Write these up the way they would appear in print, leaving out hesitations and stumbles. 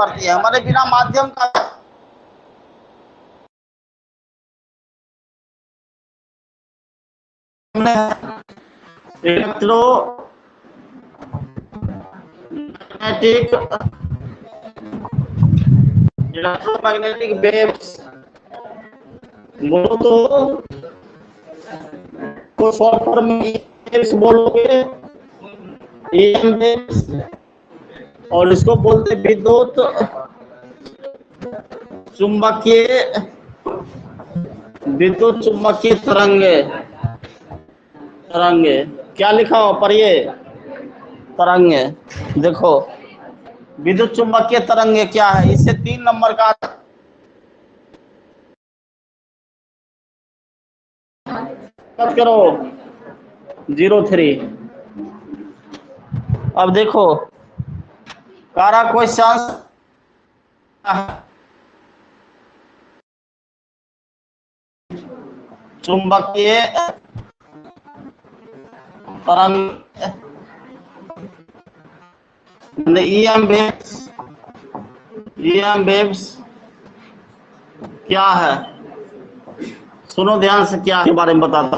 पड़ती है। हमारे बिना माध्यम का इलेक्ट्रोमैग्नेटिक वेव्स बोलो तो को शॉर्ट फॉर्म में वेव्स बोलोगे, EM वेव्स, और इसको बोलते विद्युत चुंबकीय तरंगे। तरंगे क्या लिखा हो पढ़िए, तरंगे। देखो विद्युत चुंबकीय तरंगे क्या है, इससे 3 नंबर का करो 03। अब देखो कारा क्वेश्चन चुंबकीय तरंग EM वेव्स क्या है, सुनो ध्यान से क्या के बारे में बताता।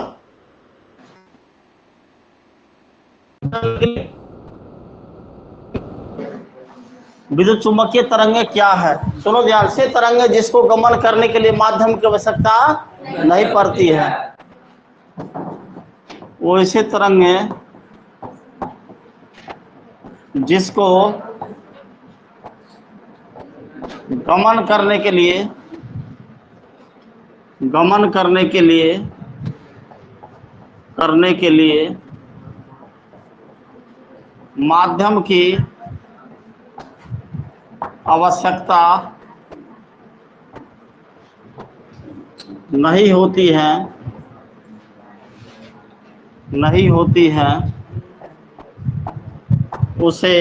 विद्युत चुंबकीय तरंगे क्या है, सुनो ध्यान से। तरंगे जिसको गमन करने के लिए माध्यम की आवश्यकता नहीं पड़ती है, वो ऐसे तरंगे जिसको गमन करने के लिए माध्यम की आवश्यकता नहीं होती है, उसे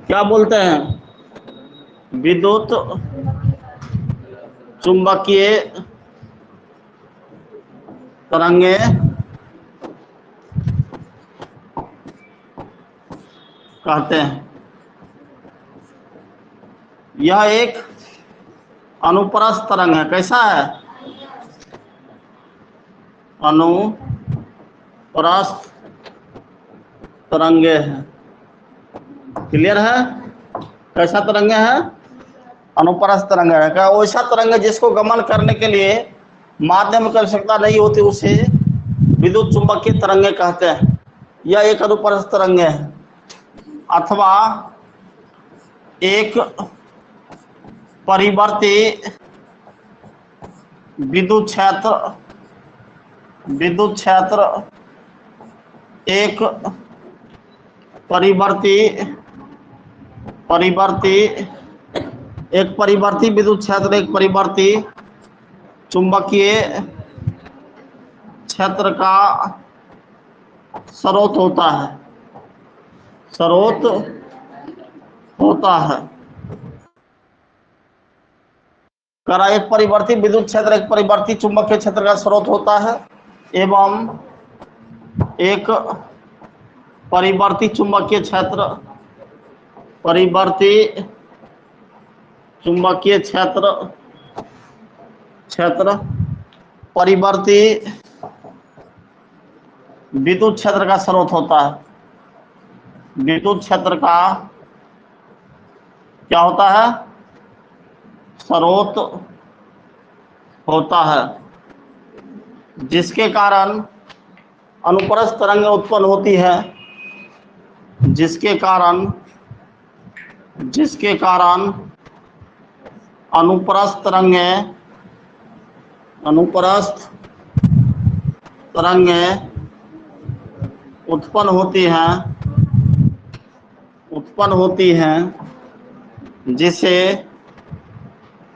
क्या बोलते हैं, विद्युत चुंबकीय तरंगे कहते हैं। यह एक अनुप्रस्थ तरंग है। कैसा है, अनुप्रस्थ तरंगे है। क्लियर है, कैसा तरंगे है, अनुप्रस्थ तरंग है। क्या वैसा तरंग है जिसको गमन करने के लिए माध्यम की आवश्यकता नहीं होती, उसे विद्युत चुंबकीय तरंगे कहते हैं। यह एक अनुप्रस्थ तरंगे है, अथवा एक परिवर्ती विद्युत क्षेत्र एक परिवर्ती विद्युत क्षेत्र एक परिवर्ती चुंबकीय क्षेत्र का स्रोत होता है। करा एक परिवर्ती विद्युत क्षेत्र एक परिवर्ती चुंबकीय क्षेत्र का स्रोत होता है एवं एक परिवर्ती चुंबकीय क्षेत्र परिवर्ती विद्युत क्षेत्र का स्रोत होता है। विद्युत क्षेत्र का क्या होता है, स्रोत होता है, जिसके कारण अनुप्रस्थ तरंगें उत्पन्न होती है, जिसके कारण अनुप्रस्थ तरंगें उत्पन्न होती हैं, जिसे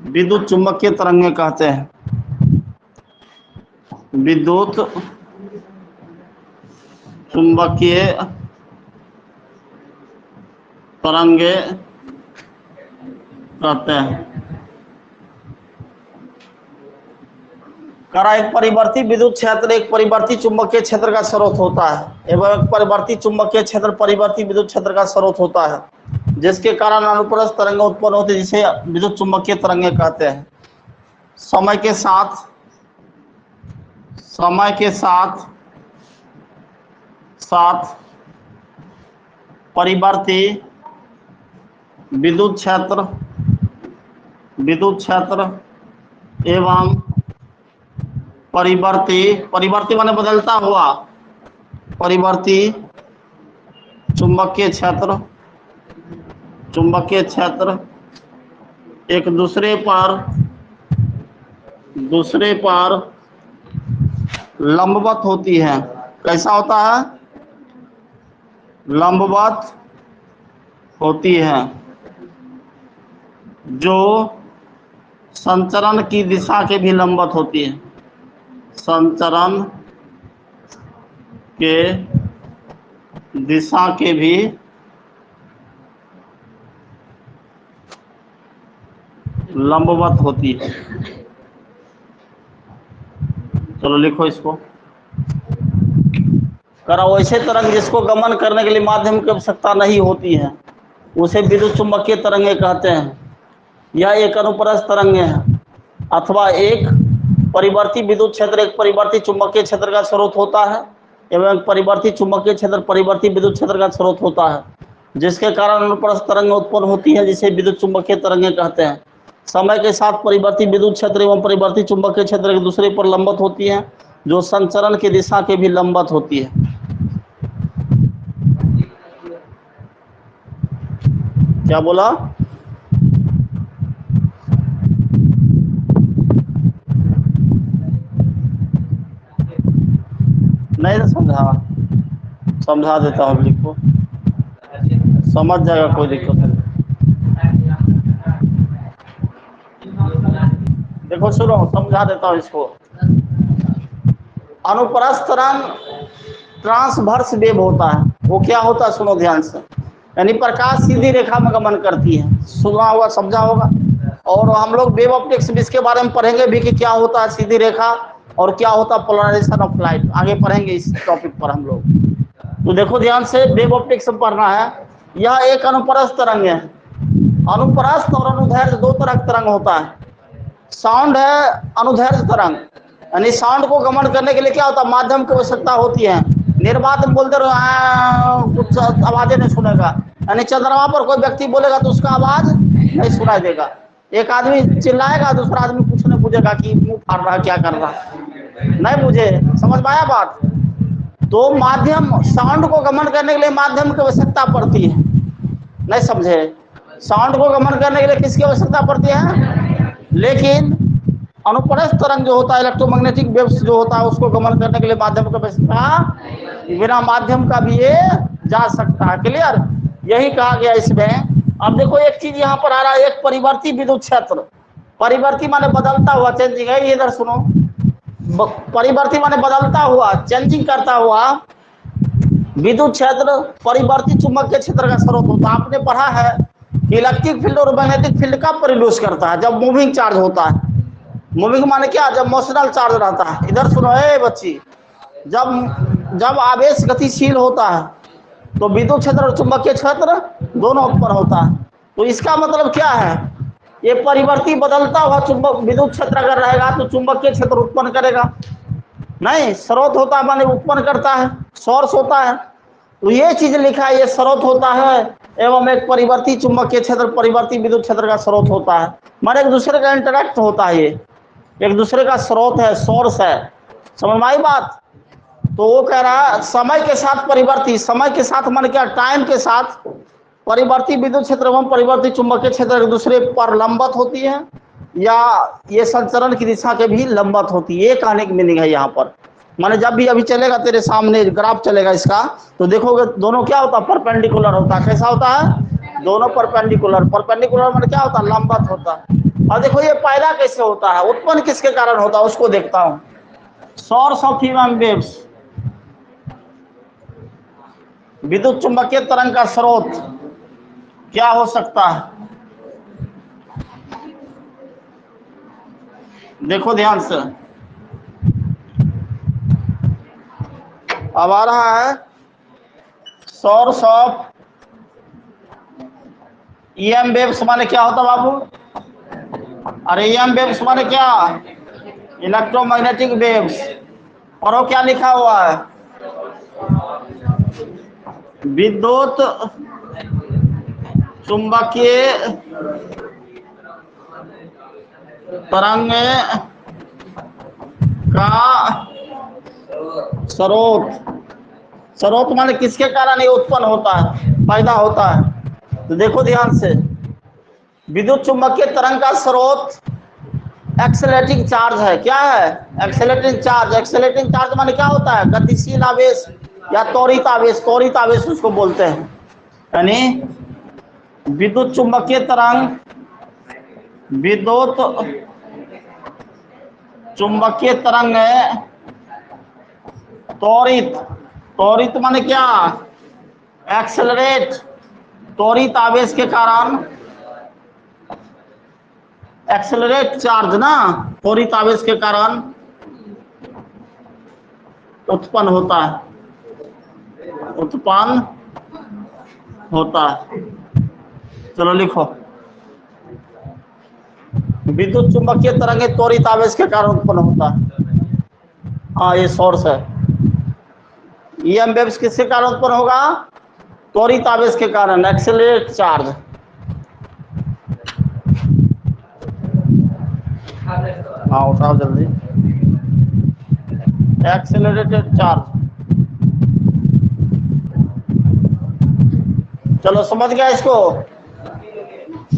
विद्युत चुंबकीय तरंगे कहते हैं। विद्युत चुंबकीय तरंगे कहते हैं। करा एक परिवर्ती विद्युत क्षेत्र एक परिवर्ती चुंबकीय क्षेत्र का स्रोत होता है एवं एक परिवर्ती चुंबकीय क्षेत्र परिवर्ती विद्युत क्षेत्र का स्रोत होता है। जिसके कारण अनुप्रस्थ तरंग उत्पन्न होती है, जिसे विद्युत चुम्बकीय तरंगे कहते हैं। समय के साथ परिवर्ती विद्युत क्षेत्र एवं परिवर्ती माने बदलता हुआ परिवर्ती चुंबकीय क्षेत्र एक दूसरे पर लंबवत होती है। कैसा होता है? लंबवत होती है, जो संचरण की दिशा के भी लंबवत होती है। संचरण के दिशा के भी लंबवत होती है। चलो लिखो इसको। करा वैसे तरंग जिसको गमन करने के लिए माध्यम की आवश्यकता नहीं होती है, उसे विद्युत चुम्बकीय तरंगे कहते हैं। यह एक अनुप्रस्थ तरंग है अथवा एक परिवर्ती विद्युत क्षेत्र एक परिवर्ती चुंबकीय क्षेत्र का स्रोत होता है एवं परिवर्ती चुंबकीय क्षेत्र परिवर्ती विद्युत क्षेत्र का स्रोत होता है, जिसके कारण अनुप्रस्थ तरंग उत्पन्न होती है, जिसे विद्युत चुम्बकीय तरंगे कहते हैं। समय के साथ परिवर्ती विद्युत क्षेत्र एवं परिवर्ती चुंबकीय क्षेत्र एक दूसरे पर लंबवत होती है, जो संचरण की दिशा के भी लंबवत होती है। क्या बोला? नहीं समझा देता हूँ, लिखो, समझ जाएगा, कोई दिक्कत नहीं। देखो सुनो, समझा देता हूँ इसको। अनुप्रस्थ तरंग ट्रांसवर्स वेव होता है। वो क्या होता है, सुनो ध्यान से। यानी प्रकाश सीधी रेखा में गमन करती है। सुना होगा, समझा होगा। और हम लोग वेव ऑप्टिक्स में इसके बारे में पढ़ेंगे भी कि क्या होता है सीधी रेखा और क्या होता है पोलराइजेशन ऑफ लाइट। आगे पढ़ेंगे इस टॉपिक पर हम लोग। तो देखो ध्यान से, वेव ऑप्टिक्स में पढ़ना है। यह एक अनुप्रस्थ तरंग है। अनुप्रस्थ और अनुदैर्ध्य दो तरह का तरंग होता है। साउंड है अनुदैर्ध्य तरंग, यानी साउंड को गमन करने के लिए क्या होता है, माध्यम की आवश्यकता होती है। निर्वात में बोलते रहो, कुछ आवाजें नहीं सुनेगा। यानी चंद्रमा पर कोई व्यक्ति बोलेगा तो उसका आवाज नहीं सुनाई देगा। एक आदमी चिल्लाएगा, दूसरा आदमी कुछ नहीं पूछेगा कि मुंह फाड़ रहा, क्या कर रहा, नहीं मुझे समझ में आया बात। तो माध्यम, साउंड को गमन करने के लिए माध्यम की आवश्यकता पड़ती है। नहीं समझे? साउंड को गमन करने के लिए किसकी आवश्यकता पड़ती है? लेकिन अनुप्रस्थ तरंग जो होता है, इलेक्ट्रोमैग्नेटिक वेव्स जो होता है, उसको गमन करने के लिए माध्यम की आवश्यकता, बिना माध्यम का भी ये जा सकता है। क्लियर? यही कहा गया इसमें। अब देखो एक चीज यहाँ पर आ रहा है, एक परिवर्ती विद्युत क्षेत्र। परिवर्ती माने बदलता हुआ, चेंजिंग है। इधर सुनो, परिवर्ती माने बदलता हुआ, चेंजिंग करता हुआ विद्युत क्षेत्र परिवर्ती चुंबकीय क्षेत्र का स्रोत होता है। आपने पढ़ा है कि इलेक्ट्रिक फील्ड और मैग्नेटिक फील्ड का प्रोड्यूस करता है जब मूविंग चार्ज होता है। मूविंग माने क्या? जब मोशनल चार्ज रहता है। इधर सुनो है बच्ची, जब आवेश गतिशील होता है तो विद्युत क्षेत्र और चुंबकीय क्षेत्र दोनों उत्पन्न होता है। तो इसका मतलब क्या है, ये परिवर्ती बदलता हुआ चुंबक विद्युत क्षेत्र अगर रहेगा तो चुंबकीय क्षेत्र उत्पन्न करेगा। नहीं, स्रोत होता है माने उत्पन्न करता है, सोर्स होता है। तो ये चीज लिखा है, ये स्रोत होता है एवं एक परिवर्ती चुंबकीय क्षेत्र परिवर्ती विद्युत क्षेत्र का स्रोत होता है। माने एक दूसरे का इंटरेक्ट होता है, ये एक दूसरे का स्रोत है, सोर्स है। समझ में आई बात? तो वो कह रहा है समय के साथ परिवर्ती, समय के साथ मान क्या, टाइम के साथ परिवर्ती विद्युत क्षेत्र एवं परिवर्ती चुंबकीय क्षेत्र एक दूसरे पर लंबवत होती है, या ये संचरण की दिशा के भी लंबवत होती है। ये कहने की मीनिंग है यहाँ पर। माने जब भी अभी चलेगा तेरे सामने ग्राफ चलेगा इसका, तो देखोगे दोनों क्या होता है, परपेंडिकुलर होता है। कैसा होता है? दोनों परपेंडिकुलर। परपेंडिकुलर माने क्या होता है? लंबवत होता है। और देखो ये पैदा कैसे होता है, उत्पन्न किसके कारण होता है, उसको देखता हूं। सोर्स ऑफ ह्यूमन वेव्स, विद्युत चुंबकीय तरंग का स्रोत क्या हो सकता है? देखो ध्यान से, अब आ रहा है सोर्स ऑफ EM वेव्स माने क्या होता बाबू? अरे EM वेव्स माने क्या? Electromagnetic waves. और वो क्या लिखा हुआ है? विद्युत चुंबकीय तरंग का स्रोत। स्रोत माने किसके कारण ये उत्पन्न होता है, पैदा होता है? तो देखो ध्यान से, विद्युत चुंबकीय तरंग का स्रोत एक्सेलरेटिंग चार्ज है। क्या है? Accelerating charge. एक्सेलरेटिंग चार्ज माने क्या होता है? गतिशील आवेश या त्वरित आवेश। त्वरित आवेश उसको बोलते हैं। यानी विद्युत चुंबकीय तरंग, विद्युत चुंबकीय तरंग त्वरित। त्वरित माने क्या? एक्सेलरेट। त्वरित आवेश के कारण, एक्सेलरेट चार्ज ना, त्वरित आवेश के कारण उत्पन्न होता है। उत्पन्न होता है। चलो लिखो, विद्युत चुंबकीय तरंगे त्वरित आवेश के कारण उत्पन्न होता है। हाँ, ये सोर्स है। EM वेव्स किसके कारण उत्पन्न होगा? त्वरित आवेश के कारण, एक्सेलरेट चार्ज। हाँ उठाओ जल्दी। Accelerated charge. चलो समझ गया इसको?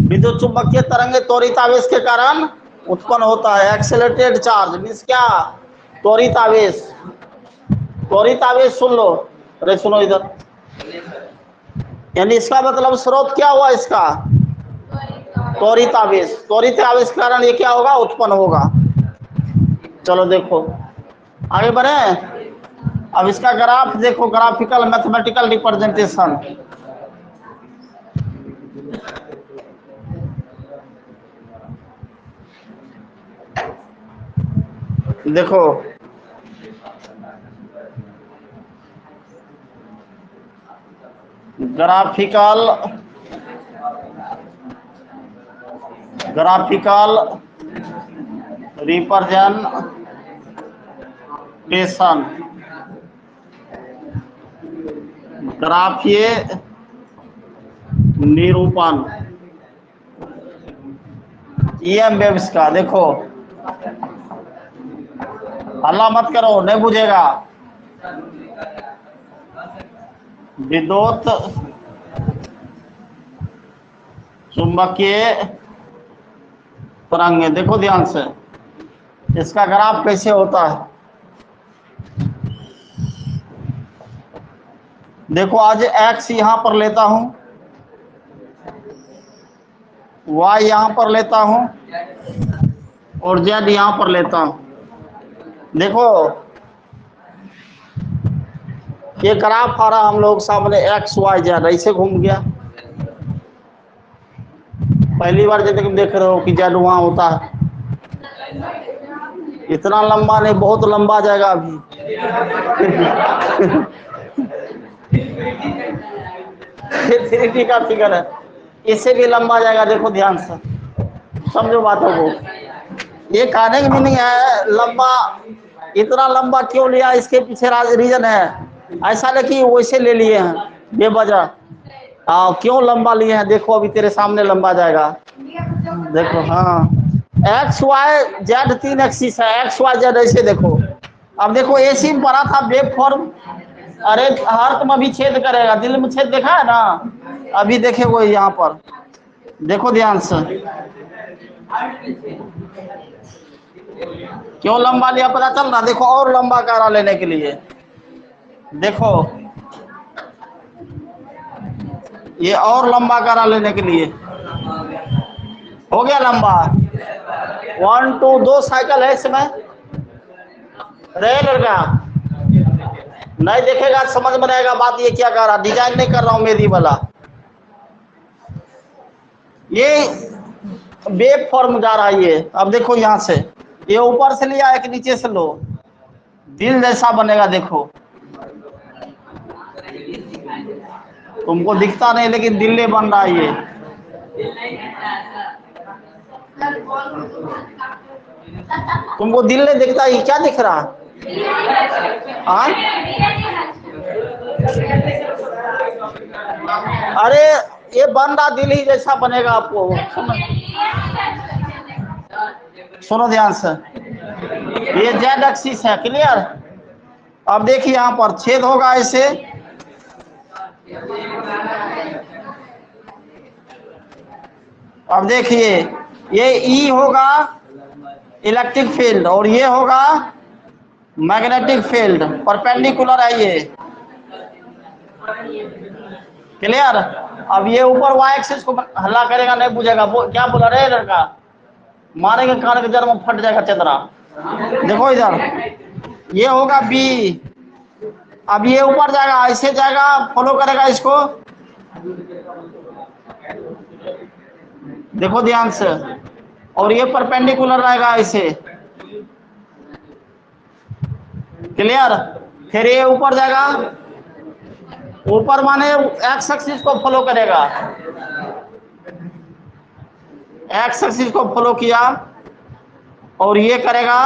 विद्युत चुंबकीय तरंगे त्वरित आवेश के कारण उत्पन्न होता है। एक्सेलरेटेड चार्ज मीन्स क्या? त्वरित आवेश। त्वरित आवेश सुन लो, अरे सुनो इधर। यानी इसका मतलब स्रोत क्या हुआ इसका? त्वरित आवेश। त्वरित आवेश के कारण ये क्या होगा? उत्पन्न होगा। चलो देखो आगे बढ़े। अब इसका ग्राफ देखो, ग्राफिकल मैथमेटिकल रिप्रेजेंटेशन। देखो ग्राफिकल रिप्रेजेंटेशन, ग्राफीय निरूपण EM वेव्स का। देखो हल्ला मत करो, नहीं बुझेगा। विद्युत चुंबकीय तरंगे, देखो ध्यान से, इसका ग्राफ कैसे होता है। देखो आज एक्स यहां पर लेता हूं, Y यहां पर लेता हूं और Z यहां पर लेता हूं। देखो ये ग्राफ आ रहा हम लोग सामने, XYZ ऐसे घूम गया। पहली बार जब तुम देख रहे हो कि Z वहां होता है, इतना लंबा नहीं, बहुत लंबा जाएगा अभी। थ्री डी का फिगर है, इससे भी लंबा जाएगा। देखो ध्यान से, समझो बातों को। ये कहने की मीनिंग है लंबा, इतना लंबा क्यों लिया, इसके पीछे रीजन है। ऐसा नहीं कि वैसे ले लिए हैं बेवजह। क्यों लंबा लिए हैं, देखो अभी तेरे सामने लंबा जाएगा। देखो हाँ, XYZ 3 एक्सिस है, XYZ ऐसे देखो। अब देखो AC में पढ़ा था वेव फॉर्म। अरे हार्ट में भी छेद करेगा, दिल में छेद देखा है ना, अभी देखे वो यहाँ पर। देखो ध्यान से, क्यों लंबा लिया पता चल रहा। देखो और लंबा कारा लेने के लिए, देखो ये और लंबा कारा लेने के लिए हो गया लंबा। 1 2 2 साइकिल है इसमें। रेल लड़का नहीं देखेगा समझ में आएगा बात। ये क्या कर रहा, डिजाइन नहीं कर रहा हूं मेरी वाला। ये वेव फॉर्म जा रहा है ये। अब देखो यहाँ से, ये ऊपर से लिया एक नीचे से लो, दिल जैसा बनेगा। देखो तुमको दिखता नहीं लेकिन दिल बन रहा है ये। तुमको दिल नहीं दिखता, ये क्या दिख रहा? हाँ, अरे ये बन रहा दिल ही जैसा बनेगा आपको। सुनो ध्यान से, ये जेड एक्सिस है, क्लियर? अब देखिए यहाँ पर छेद होगा ऐसे, अब देखिए ये ई होगा इलेक्ट्रिक फील्ड और ये होगा मैग्नेटिक फील्ड, परपेंडिकुलर है ये, क्लियर? अब ये ऊपर वाई एक्सिस को हल्ला करेगा, नहीं बुझेगा। क्या बोला रे लड़का? मारेंगे कान के जड़ में फट जाएगा चंद्रा। देखो इधर, ये होगा बी, अब ये ऊपर जाएगा, ऐसे जाएगा, फॉलो करेगा इसको, देखो ध्यान से, और ये परपेंडिकुलर रहेगा ऐसे, क्लियर? फिर ये ऊपर जाएगा, ऊपर माने एक्स एक्सिस को फॉलो करेगा, एक्स एक्सिस को फॉलो किया, और ये करेगा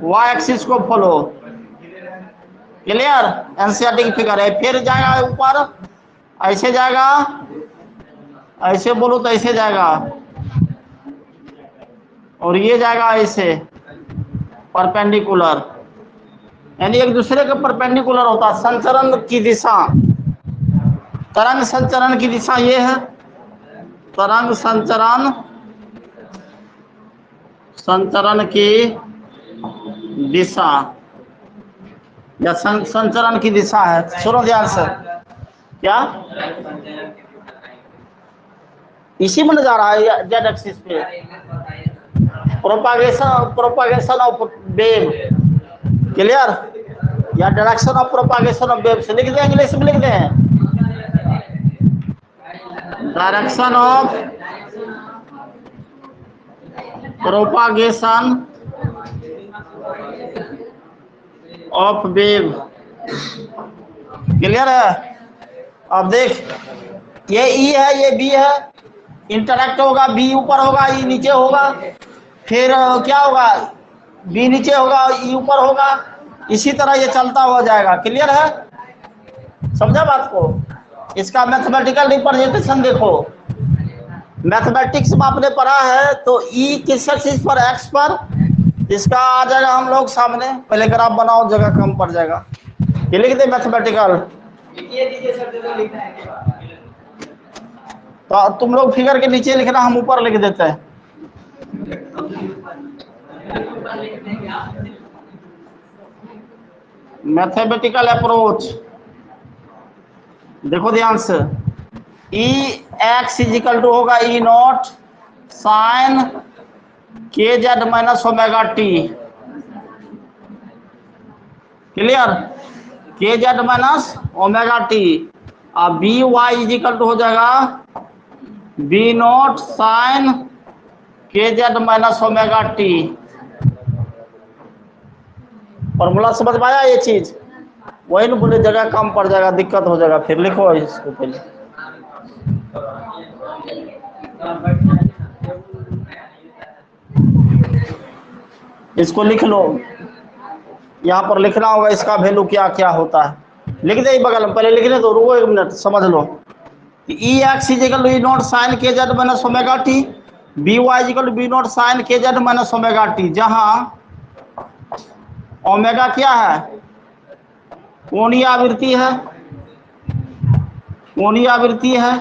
वाई एक्सिस को फॉलो, क्लियर? एनसीईआरटी की फिगर है। फिर जाएगा ऊपर, ऐसे जाएगा, ऐसे बोलो तो ऐसे जाएगा, और ये जाएगा ऐसे परपेंडिकुलर, यानी एक दूसरे के परपेंडिकुलर होता है। संचरण की दिशा, तरंग संचरण की दिशा ये है, तरंग संचरण, संचरण की दिशा या संचरण की दिशा है। सुनो ध्यान से, क्या इसी में जा रहा है जेड एक्सिस पे? Propagation of wave, clear? या direction of propagation of wave से लिख दें, इंग्लिश में लिख दें, direction of propagation of wave, clear है? अब देख, ये ई है, ये बी है, इंटरैक्ट होगा, बी ऊपर होगा, ई नीचे होगा, फिर क्या होगा, बी नीचे होगा, ई ऊपर होगा, इसी तरह ये चलता हुआ जाएगा, क्लियर है? समझा बात को? इसका मैथमेटिकल रिप्रेजेंटेशन देखो, मैथमेटिक्स में आपने पढ़ा है तो ई किस एक्सिस पर, एक्स पर, इसका आ जाएगा हम लोग सामने, पहले ग्राफ बनाओ, जगह कम पड़ जाएगा, ये लिख दे मैथमेटिकल। तो तुम लोग फिगर के नीचे लिखना, हम ऊपर लिख देते हैं। मैथमेटिकल अप्रोच देखो ध्यान से, ई एक्स इजिकल टू होगा ई not sine k z minus omega T, clear? के जेड माइनस ओमेगा टी। अब बी वाई इजिकल टू हो जाएगा B not sine k z minus omega T. Formula समझ में आया? ये चीज वही ना बोले, जगह कम पड़ जाएगा, दिक्कत हो जाएगा, फिर लिखो इसको पहले। इसको लिख लो, यहाँ पर लिखना होगा इसका वैल्यू क्या क्या होता है, लिख दे बगल में, पहले लिखने दो, रुको एक मिनट, समझ लो। E x equal to E not sine k z minus omega t, B y equal to B not sine k z minus omega t, जहाँ ओमेगा क्या है, कोणीय आवृत्ति है, कोणीय आवृत्ति है,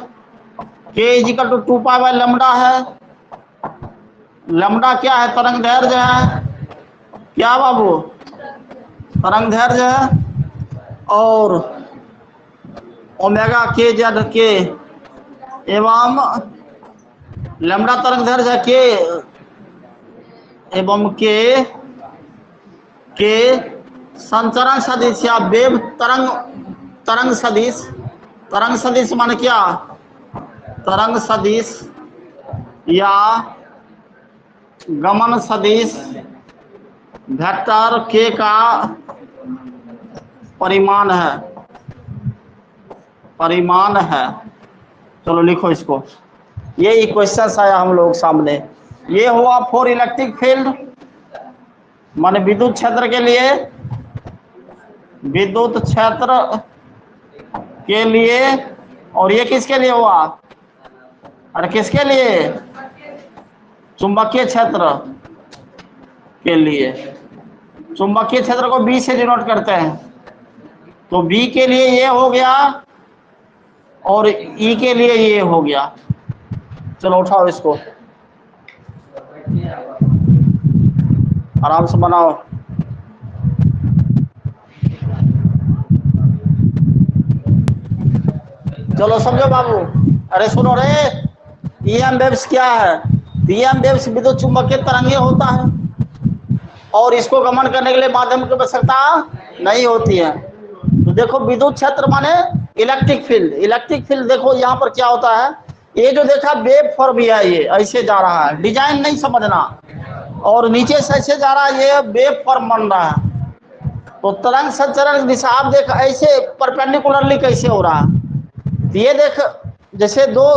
k is equal to 2 pi by lambda है, लैम्डा क्या है, तरंग दैर्घ्य है, क्या बाबू, तरंग दैर्घ्य है, और ओमेगा के जेड के एवं लैम्डा तरंग दैर्घ्य के एवं के संचरण सदिश या वेव तरंग सदिश, तरंग सदिश माने क्या, तरंग सदिश या गमन सदिश वेक्टर के का परिमाण है, परिमाण है। चलो लिखो इसको, ये इक्वेशंस आया हम लोग सामने। ये हुआ फॉर इलेक्ट्रिक फील्ड, माने विद्युत क्षेत्र के लिए, विद्युत क्षेत्र के लिए। और ये किसके लिए हुआ? अरे किसके लिए? चुंबकीय क्षेत्र के लिए। चुंबकीय क्षेत्र को बी से डिनोट करते हैं, तो बी के लिए ये हो गया और ई के लिए ये हो गया। चलो उठाओ इसको, आराम से बनाओ। चलो समझो बाबू। अरे सुनो रे, ईएम वेव्स क्या है? ईएम वेव्स विद्युत चुंबकीय तरंगे होता है, और इसको गमन करने के लिए माध्यम की आवश्यकता नहीं होती है। तो देखो विद्युत क्षेत्र माने इलेक्ट्रिक फील्ड। इलेक्ट्रिक फील्ड देखो यहाँ पर क्या होता है, ये जो देखा वेव फॉर्म भी है, ये ऐसे जा रहा है, डिजाइन नहीं समझना, और नीचे से ऐसे जा रहा है, ये वेव फॉर्म बन रहा है। तो तरंग संचरण की दिशा आप देख ऐसे परपेंडिकुलरली कैसे हो रहा है। तो ये देख जैसे दो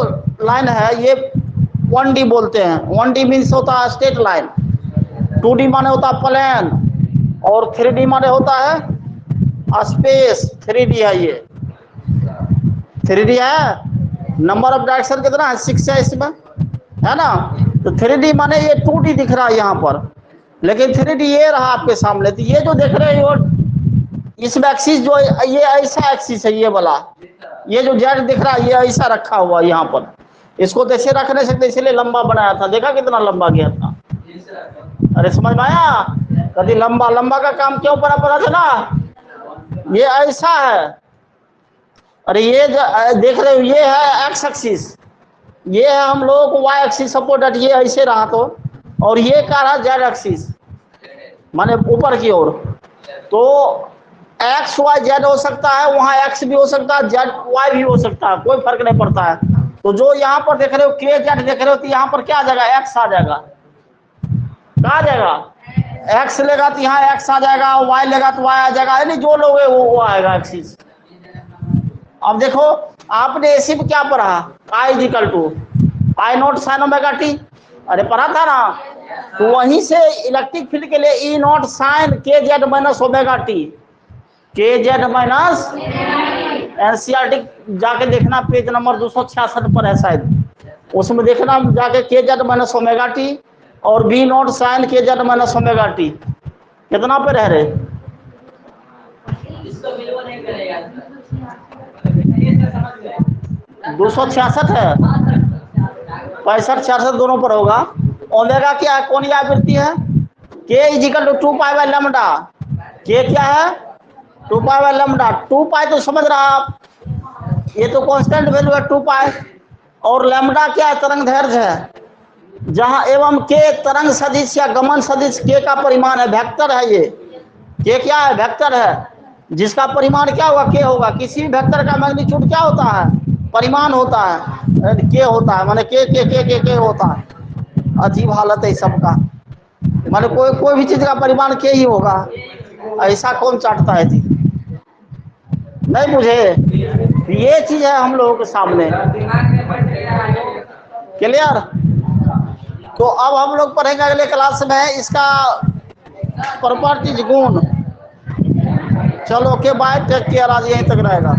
लाइन है, ये 1D बोलते हैं। 1D मीन्स होता है स्ट्रेट लाइन, 2D माने होता है प्लेन, और 3D माने होता है स्पेस। 3D है, ये 3D है। नंबर ऑफ डायरेक्शन कितना है? 6 है इसमें, है ना। तो 3D माने ये 2D दिख रहा है यहाँ पर, लेकिन 3D ये रहा आपके सामने। तो ये जो देख रहे हो इस एक्सिस, जो ये ऐसा एक्सिस है, ये वाला, ये जो जेड दिख रहा है, ये ऐसा रखा हुआ यहाँ पर। इसको तो ऐसे रख नहीं सकते, इसलिए लंबा बनाया था। देखा कितना लंबा गया था? अरे समझ में आया? कभी लंबा लंबा का काम क्यों पता चला? ये ऐसा है। अरे ये देख रहे हो, ये है एक्स एक्सिस, ये है हम लोग को वाई एक्सिस सपोर्टेड, ये ऐसे रहा तो, और ये क्या रहा? जेड एक्सिस, माने ऊपर की ओर। तो एक्स वाई जेड हो सकता है, वहाँ एक्स भी हो सकता है, जेड वाई भी हो सकता है, कोई फर्क नहीं पड़ता है। तो जो यहाँ पर देख रहे हो के जेड देख रहे हो, तो यहाँ पर क्या आ जाएगा? एक्स आ जाएगा। क्या आ जाएगा? एक्स लेगा तो यहाँ एक्स आ जाएगा, वाई लेगा तो वाई आ जाएगा, यानी जो लोग है वो आएगा एक्सिस। अब देखो आपने एसी में क्या पढ़ा? I equal to I not sine omega t, अरे पढ़ा था ना। तो वहीं से इलेक्ट्रिक फील्ड के लिए ई not sine k z minus omega T, के जेड माइनस। एनसीईआरटी जाके देखना, पेज नंबर 266 पर है शायद, उसमें देखना जाके के जेड माइनस ओमेगा टी और B not sine k z minus omega T कितना पे रह रहे? 266 है, 65 66 दोनों पर होगा। ओमेगा क्या है? कौन आवृत्ति है? K is equal to 2 pi by lambda. K क्या है? 2 पाई बाय लैम्डा। 2 पाई तो समझ रहा आप, ये तो कांस्टेंट वैल्यू है 2 पाई। और लैम्डा क्या है? तरंग दैर्घ्य है, जहां एवं के तरंग सदिश या गमन सदिश के का परिमाण है, वेक्टर है। ये के क्या है? वेक्टर है, जिसका परिमाण क्या होगा? के होगा। किसी भी वेक्टर का मैग्नीट्यूड क्या होता है? परिमाण होता है, के होता है, माने के होता है। अजीब हालत है सबका, माने कोई भी चीज का परिमाण के ही होगा। ऐसा कौन चाटता है जी? नहीं मुझे ये चीज है हम लोगों के सामने। क्लियर? तो अब हम लोग पढ़ेंगे अगले क्लास में इसका प्रॉपर्टीज, गुण। चलो ओके बाय, टेक केयर, आज यहीं तक रहेगा।